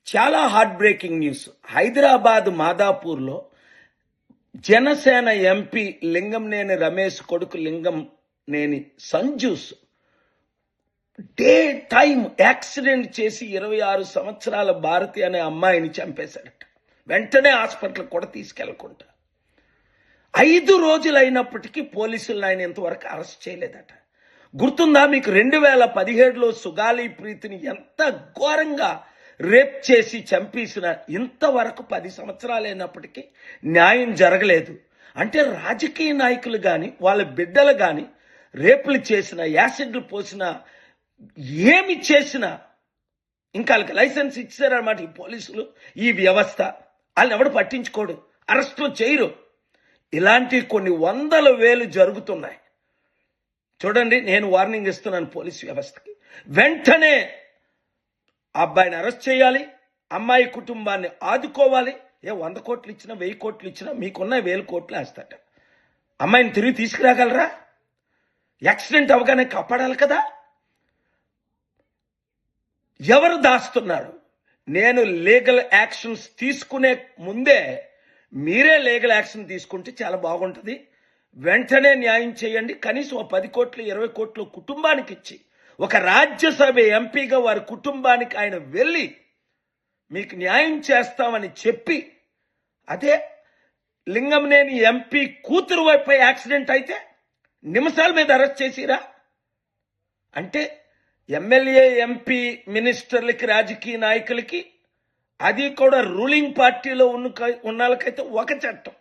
చాలా heart breaking news. Hyderabad మాదాపూర్లో Janasena MP Lingamaneni Ramesh కొడుకు లింగంనేని సంజూస్ డే టైం యాక్సిడెంట్ చేసి 26 సంవత్సరాల భారతి అనే అమ్మాయిని చంపేశాడట. వెంటనే హాస్పిటల్ కూడా తీసుకెళ్లకుండా 5 రోజులైనప్పటికీ పోలీసులు ఆయన ఇంతవరకు అరెస్ట్ చేయలేదట. గుర్తుందా మీకు? 2017లో సుగాలి ప్రీతిని ఎంత ఘోరంగా రేప్ చేసి చంపేసిన ఇంతవరకు 10 సంవత్సరాలైనప్పటికీ న్యాయం జరగలేదు. అంటే రాజకీయ నాయకులు కానీ వాళ్ళ బిడ్డలు కానీ రేపులు చేసిన, యాసిడ్లు పోసిన, ఏమి చేసినా ఇంకా వాళ్ళకి లైసెన్స్ ఇచ్చారన్నమాట ఈ పోలీసులు, ఈ వ్యవస్థ. వాళ్ళని ఎవడు పట్టించుకోడు, అరెస్టులు చేయరు. ఇలాంటి కొన్ని 100,000 జరుగుతున్నాయి. చూడండి, నేను వార్నింగ్ ఇస్తున్నాను పోలీసు వ్యవస్థకి. వెంటనే అబ్బాయిని అరెస్ట్ చేయాలి, అమ్మాయి కుటుంబాన్ని ఆదుకోవాలి. 100 కోట్లు ఇచ్చినా 1000 కోట్లు ఇచ్చినా మీకున్న 1000 కోట్లు వేస్తాట. అమ్మాయిని తిరిగి తీసుకురాగలరా? యాక్సిడెంట్ అవగానే కాపాడాలి కదా. ఎవరు దాస్తున్నారు? నేను లీగల్ యాక్షన్స్ తీసుకునే ముందే మీరే లీగల్ యాక్షన్ తీసుకుంటే చాలా బాగుంటుంది. వెంటనే న్యాయం చేయండి. కనీసం 10 కోట్లు 20 కోట్లు కుటుంబానికి ఇచ్చి, ఒక రాజ్యసభ ఎంపీగా వారి కుటుంబానికి ఆయన వెళ్ళి మీకు న్యాయం చేస్తామని చెప్పి, అదే లింగంనేని ఎంపీ కూతురు వైపు యాక్సిడెంట్ అయితే నిమిషాల మీద అరెస్ట్ చేసిరా? అంటే ఎమ్మెల్యే, ఎంపీ, మినిస్టర్లకి, రాజకీయ నాయకులకి, అది కూడా రూలింగ్ పార్టీలో ఉన్న వాళ్ళకైతే ఒక చట్టం,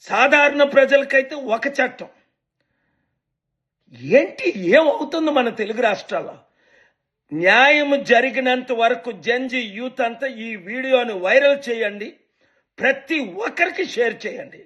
సాధారణ ప్రజలకైతే ఒక చట్టం. ఏంటి ఏమవుతుంది మన తెలుగు రాష్ట్రాల్లో? న్యాయం జరిగినంత వరకు జంజి యూత్ అంతా ఈ వీడియోని వైరల్ చేయండి, ప్రతి ఒక్కరికి షేర్ చేయండి.